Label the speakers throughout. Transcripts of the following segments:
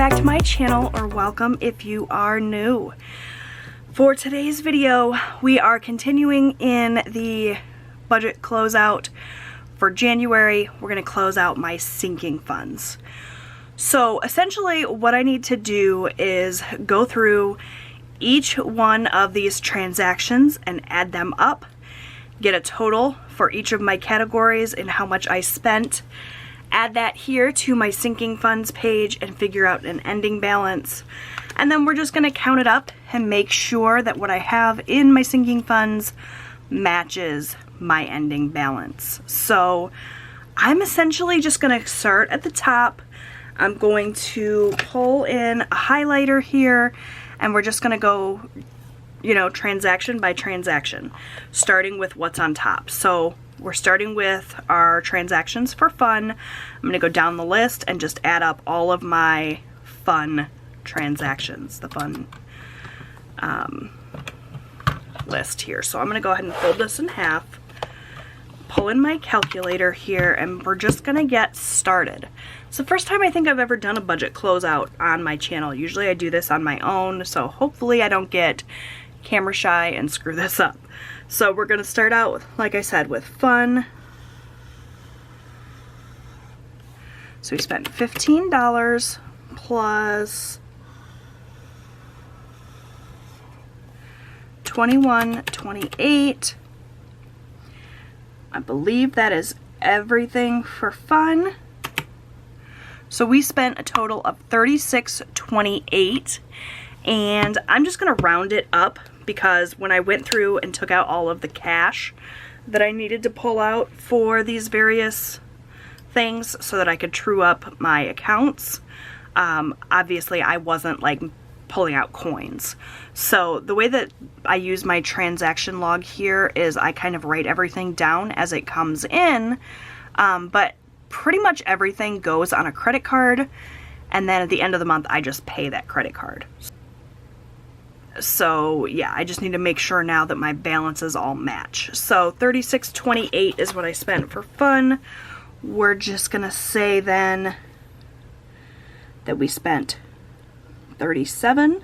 Speaker 1: back to my channel, or welcome if you are new. For today's video, we are continuing in the budget closeout. For January, we're going to close out my sinking funds. So essentially what I need to do is go through each one of these transactions and add them up, get a total for each of my categories and how much I spent, add that here to my sinking funds page and figure out an ending balance. And then we're just going to count it up and make sure that what I have in my sinking funds matches my ending balance. So I'm essentially just going to start at the top. I'm going to pull in a highlighter here and we're just going to go, you know, transaction by transaction, starting with what's on top. So we're starting with our transactions for fun. I'm going to go down the list and just add up all of my fun transactions, the fun list here. So I'm going to go ahead and fold this in half, pull in my calculator here, and we're just going to get started. It's the first time I think I've ever done a budget closeout on my channel. Usually I do this on my own, so hopefully I don't get camera shy and screw this up. So we're going to start out with, like I said, with fun. So we spent $15 plus $21.28. I believe that is everything for fun. So we spent a total of $36.28, and I'm just going to round it up because when I went through and took out all of the cash that I needed to pull out for these various things so that I could true up my accounts, obviously I wasn't like pulling out coins. So the way that I use my transaction log here is I kind of write everything down as it comes in, but pretty much everything goes on a credit card, and then at the end of the month I just pay that credit card. So yeah, I just need to make sure now that my balances all match. So $36.28 is what I spent for fun. We're just gonna say then that we spent $37,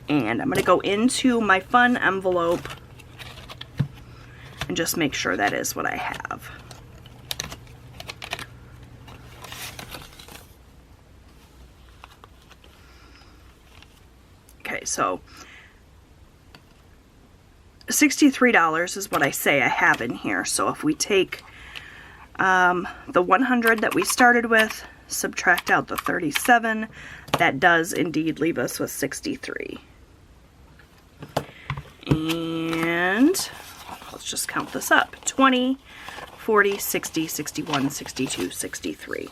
Speaker 1: and I'm gonna go into my fun envelope and just make sure that is what I have. Okay, so $63 is what I say I have in here. So if we take the 100 that we started with, subtract out the 37, that does indeed leave us with 63. And let's just count this up. 20, 40, 60, 61, 62, 63.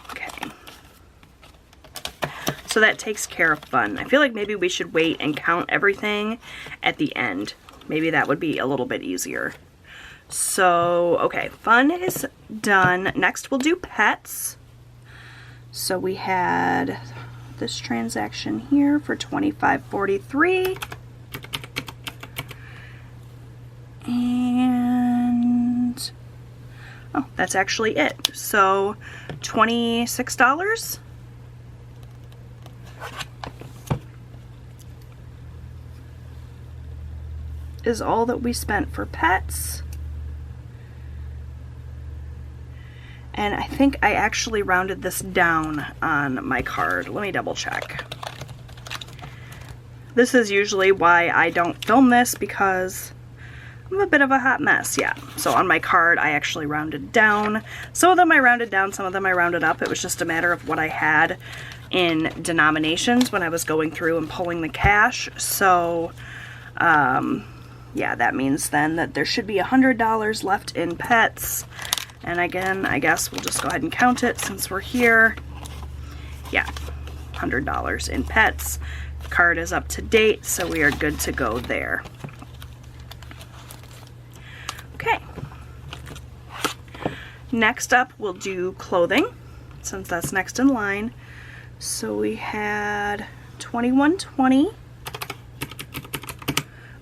Speaker 1: Okay. So that takes care of fun. I feel like maybe we should wait and count everything at the end. Maybe that would be a little bit easier. So, okay, fun is done. Next we'll do pets. So we had this transaction here for $25.43. And oh, that's actually it. So $26 is all that we spent for pets. And I think I actually rounded this down on my card. Let me double check. This is usually why I don't film this, because I'm a bit of a hot mess, yeah. So on my card, I actually rounded down. Some of them I rounded down, some of them I rounded up. It was just a matter of what I had in denominations when I was going through and pulling the cash. So, yeah, that means then that there should be $100 left in pets. And again, I guess we'll just go ahead and count it since we're here. Yeah, $100 in pets. The card is up to date, so we are good to go there. Okay. Next up, we'll do clothing, since that's next in line. So we had $21.20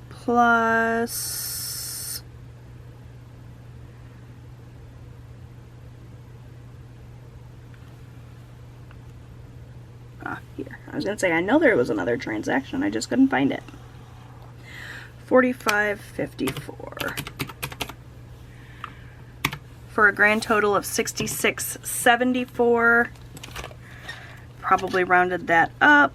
Speaker 1: plus Here. I was going to say, I know there was another transaction, I just couldn't find it. $45.54 for a grand total of $66.74. Probably rounded that up.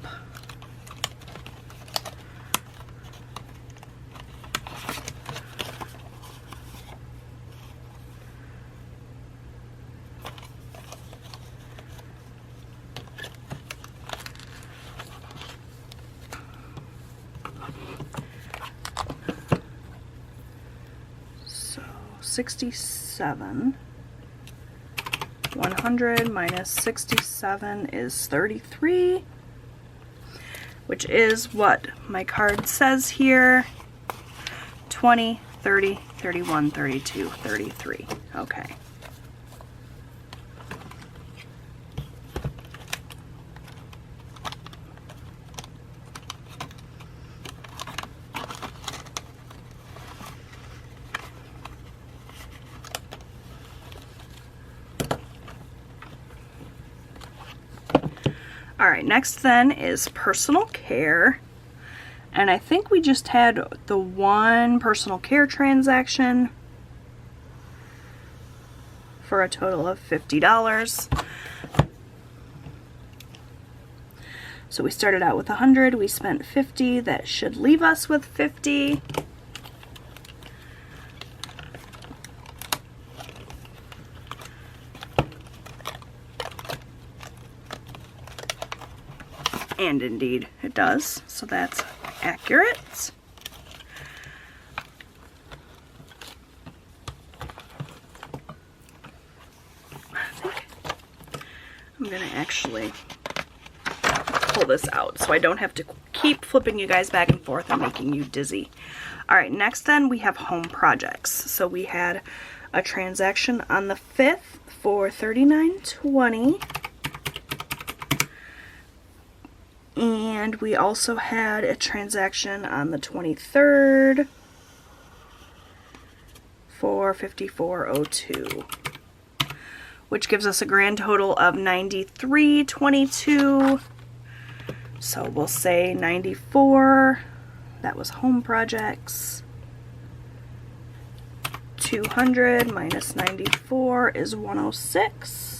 Speaker 1: So 67. 100 minus 67 is 33, which is what my card says here. 20, 30, 31, 32, 33. Okay. Alright, next then is personal care, and I think we just had the one personal care transaction for a total of $50. So we started out with 100, we spent 50, that should leave us with 50. And indeed it does, so that's accurate. I think I'm gonna actually pull this out so I don't have to keep flipping you guys back and forth and making you dizzy. Alright, next then we have home projects. So we had a transaction on the 5th for $39.20. And we also had a transaction on the 23rd for $54.02, which gives us a grand total of $93.22. So we'll say 94. That was home projects. 200 minus 94 is 106.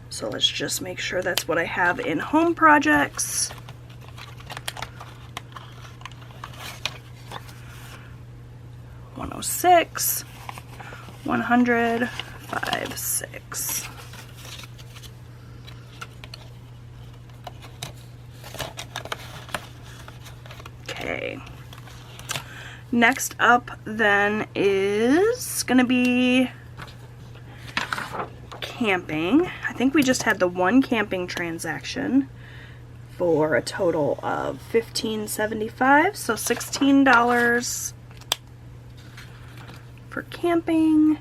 Speaker 1: So let's just make sure that's what I have in home projects. $106, 100, 5, 6. Okay. Next up then is gonna be camping. I think we just had the one camping transaction for a total of $15.75, so $16 for camping.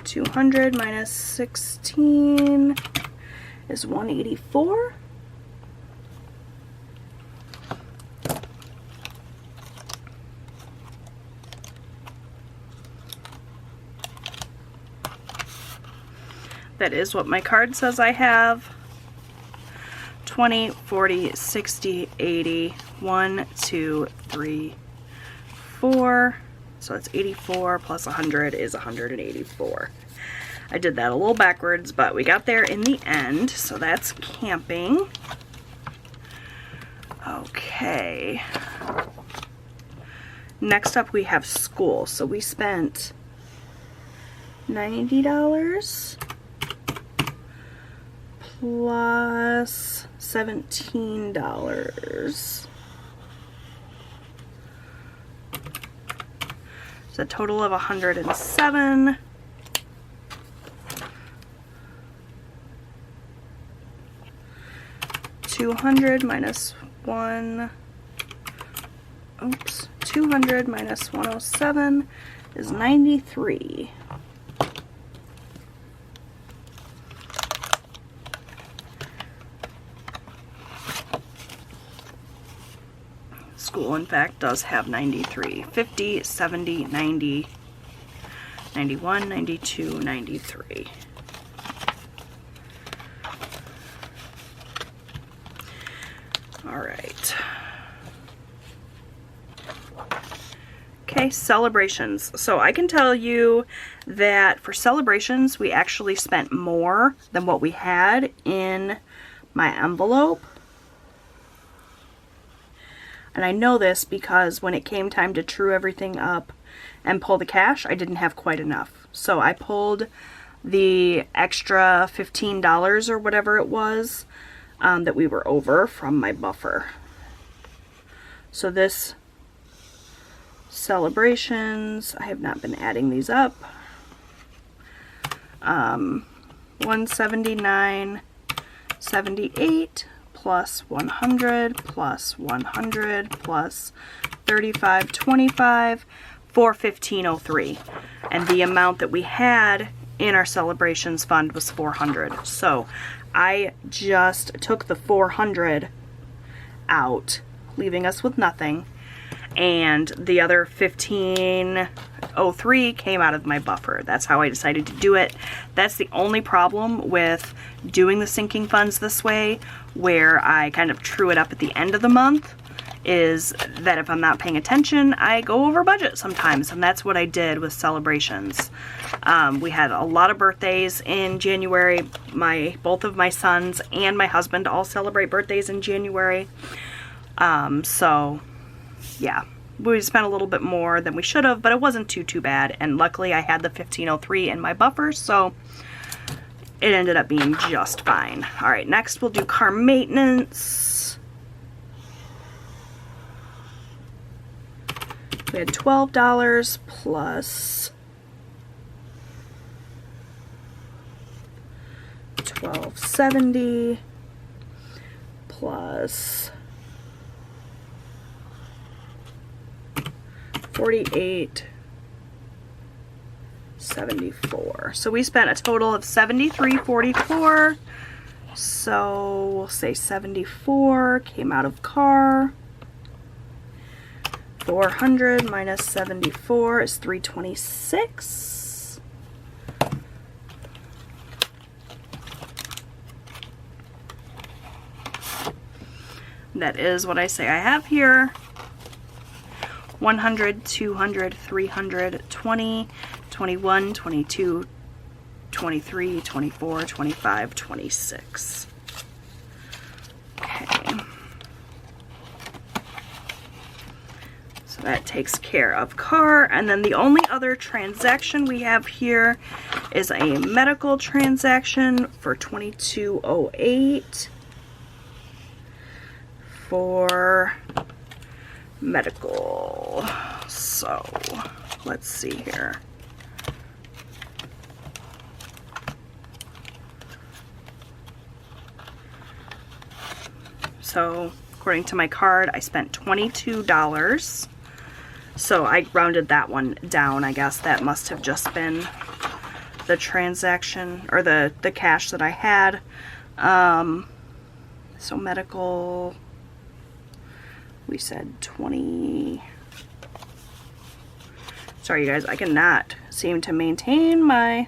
Speaker 1: 200 minus 16 is 184. That is what my card says I have. 20, 40, 60, 80, 1, 2, 3, 4. So that's 84 plus 100 is 184. I did that a little backwards, but we got there in the end. So that's camping. Okay. Next up we have school. So we spent $90. Plus $17. It's a total of 107. $200 minus 1. Oops. 200 minus 107 is 93. School, in fact, does have 93. 50, 70, 90, 91, 92, 93. right. Okay, celebrations. So I can tell you that for celebrations, we actually spent more than what we had in my envelope. And I know this because when it came time to true everything up and pull the cash, I didn't have quite enough. So I pulled the extra $15 or whatever it was that we were over from my buffer. So this celebrations, I have not been adding these up. 179.78 plus 100 plus 100 plus 35.25 for $15.03, and the amount that we had in our celebrations fund was $400. So I just took the $400 out, leaving us with nothing, and the other $15.03 came out of my buffer. That's how I decided to do it. That's the only problem with doing the sinking funds this way, where I kind of true it up at the end of the month, is that if I'm not paying attention, I go over budget sometimes, and that's what I did with celebrations. We had a lot of birthdays in January. Both of my sons and my husband all celebrate birthdays in January. So yeah, we spent a little bit more than we should have, but it wasn't too bad, and luckily I had the $15.03 in my buffer, so it ended up being just fine. All right, next we'll do car maintenance. We had $12 plus $12.70 plus $48.74. So we spent a total of $73.44. So we'll say 74 came out of car. 400 minus 74 is 326. That is what I say I have here. 100, 200, 300, 20, 21, 22, 23, 24, 25, 26. Okay. So that takes care of car. And then the only other transaction we have here is a medical transaction for $22.08 for medical. So let's see here. So according to my card, I spent $22. So I rounded that one down. I guess that must have just been the transaction or the cash that I had. So medical, we said 20. Sorry, you guys, I cannot seem to maintain my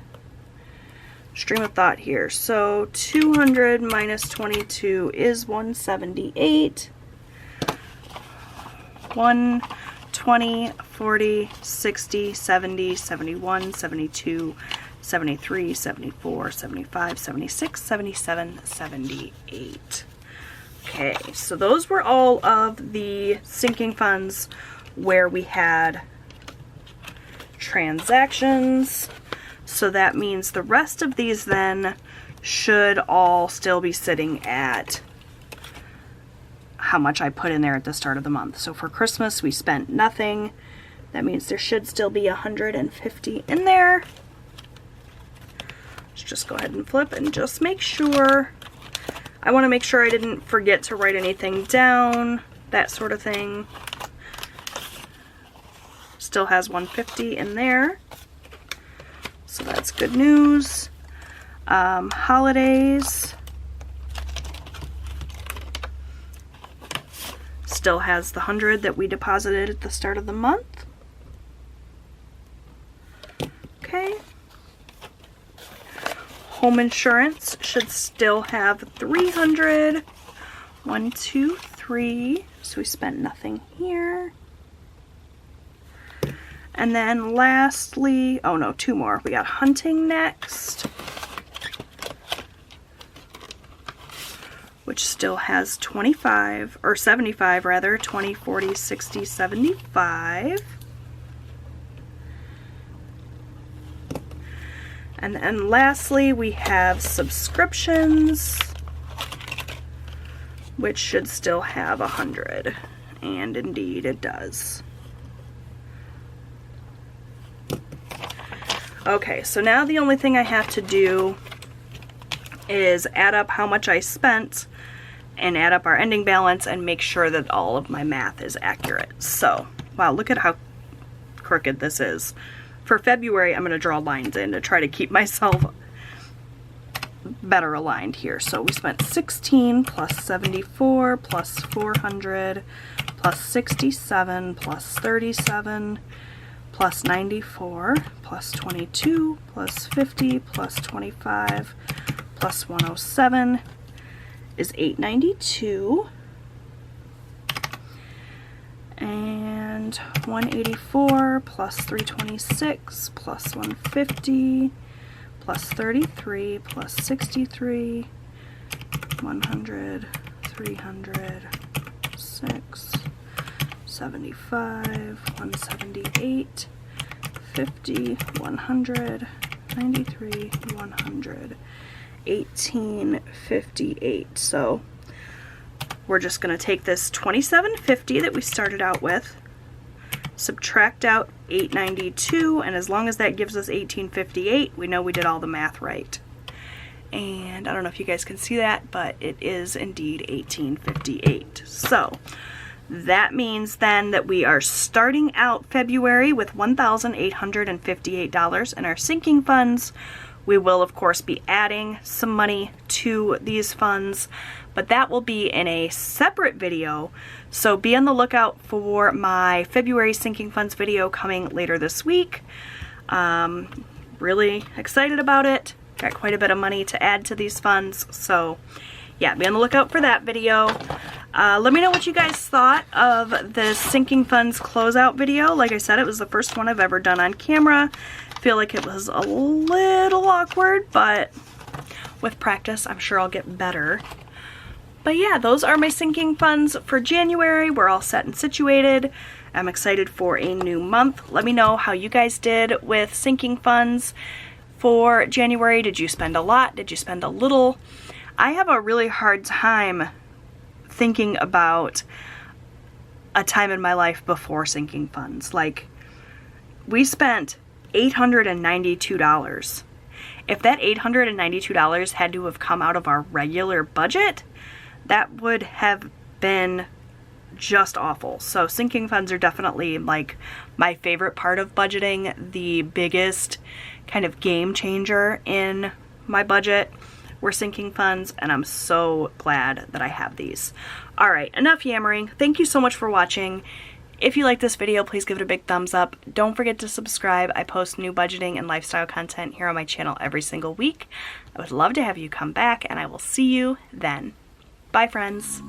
Speaker 1: stream of thought here. So 200 minus 22 is 178. 120, 40, 60, 70, 71, 72, 73, 74, 75, 76, 77, 78. Okay, so those were all of the sinking funds where we had transactions. So that means the rest of these then should all still be sitting at how much I put in there at the start of the month. So for Christmas, we spent nothing. That means there should still be 150 in there. Let's just go ahead and flip and just make sure. I want to make sure I didn't forget to write anything down, that sort of thing. Still has 150 in there. So that's good news. Holidays. Still has the 100 that we deposited at the start of the month. Okay. Home insurance should still have 300. 1, 2, 3. So we spent nothing here. And then lastly, oh no, 2 more. We got hunting next, which still has 25, or 75 rather, 20, 40, 60, 75. And then lastly, we have subscriptions, which should still have 100. And indeed it does. Okay, so now the only thing I have to do is add up how much I spent and add up our ending balance and make sure that all of my math is accurate. So, wow, look at how crooked this is. For February, I'm going to draw lines in to try to keep myself better aligned here. So we spent 16 plus 74 plus 400 plus 67 plus 37 plus 94 plus 22 plus 50 plus 25 plus 107 is 892. And 184 plus 326 plus 150 plus 33 plus 63, 100, 300, 6, 75, 178, 50, 100, 93, 100, 1858. So we're just going to take this 2750 that we started out with, subtract out 892, and as long as that gives us 1858, we know we did all the math right. And I don't know if you guys can see that, but it is indeed 1858. So that means then that we are starting out February with $1,858 in our sinking funds. We will, of course, be adding some money to these funds, but that will be in a separate video. So be on the lookout for my February sinking funds video coming later this week. Really excited about it. Got quite a bit of money to add to these funds. So yeah, be on the lookout for that video. Let me know what you guys thought of the sinking funds closeout video. Like I said, it was the first one I've ever done on camera. I feel like it was a little awkward, but with practice, I'm sure I'll get better. But yeah, those are my sinking funds for January. We're all set and situated. I'm excited for a new month. Let me know how you guys did with sinking funds for January. Did you spend a lot? Did you spend a little? I have a really hard time thinking about a time in my life before sinking funds. Like, we spent $892. If that $892 had to have come out of our regular budget, that would have been just awful. So sinking funds are definitely like my favorite part of budgeting, the biggest kind of game changer in my budget were sinking funds, and I'm so glad that I have these. Alright, enough yammering. Thank you so much for watching. If you like this video, please give it a big thumbs up. Don't forget to subscribe. I post new budgeting and lifestyle content here on my channel every single week. I would love to have you come back, and I will see you then. Bye, friends.